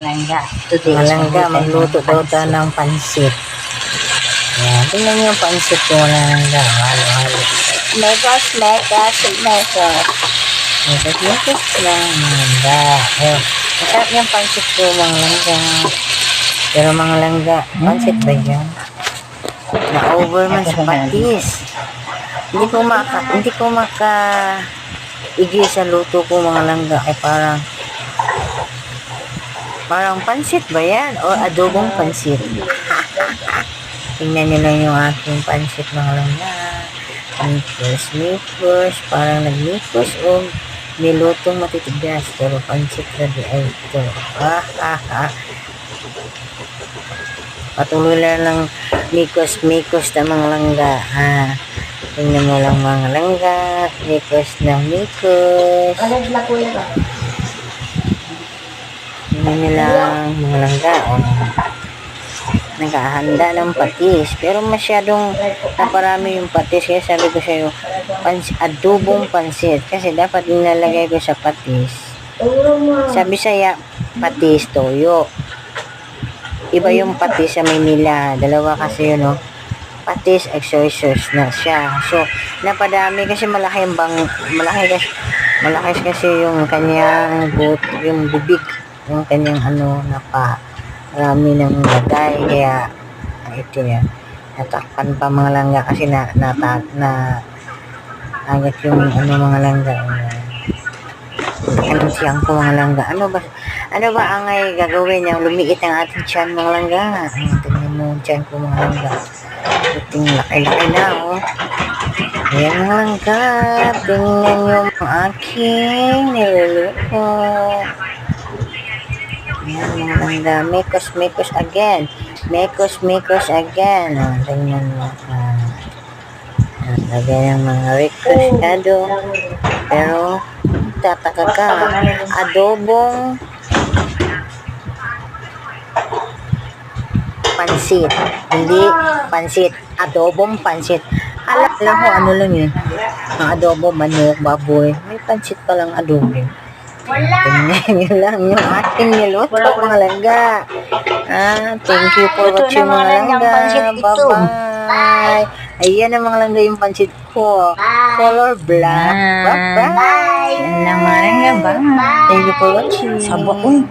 Langga. Malangga, magluto daw tayo ng pansit. Yan, tingnan niyo yung pansit ko na langga. Halo-halo. Megas. Megas lang, langga. Ayun, masarap yung pansit ko, mga langga. Pero mga langga, pansit ba yan? Na-over man sa patis. Hindi ko igi sa luto ko, mga langga. Ay parang pansit ba yan? O adobong pansit? Tingnan nyo lang yung aking pansit, mga langga. Mikos. Parang nagmikos o nilutong matitigas. Pero pansit ready ay ito. Patuloy lang mikos na mga langga. Tingnan mo lang, mga langga. Mikos. Tingnan nyo lang, mga langga. Nagahanda ng patis. Pero masyadong naparami yung patis. Kaya sabi ko sa'yo, adobong pansit. Kasi dapat nilalagay ko sa patis. Sabi saya, patis, toyo. Iba yung patis sa Maynila. Dalawa kasi yun, no? Patis, soy sauce na siya. So, napadami kasi malaki kasi yung kanyang yung bibig. Yung kanyang marami ng lagay. Kaya, ito yan. Natakpan pa mga langga kasi agad yung mga langga. Anong siyang ko, mga langga. Ano ba ang ay gagawin niya? Lumiit ang ating tiyan, mga langga. Tingnan mo yung tiyan ko, mga langga. Tingnan, laki-laki na, oh. Ayan, mga langga. Tingnan yung aking niluluto. Ayan, mga langga. Mekos again. Mekos again. Tingnan mo. Lagyan ng mga recostado. Pero, tataka ka. Adobong pansit. Hindi pansit. Adobong pansit. Alam ko, ano lang eh. Ang adobo, manok, baboy. May pansit palang adobo. Tingnan nyo lang yung aking niluto, mga langga. Thank you for watching, mga langga. Bye-bye. Ayan ang mga langga yung pansit ko. Color black. Bye-bye. Yan lang, mga langga. Bye. Thank you for watching. Sabon.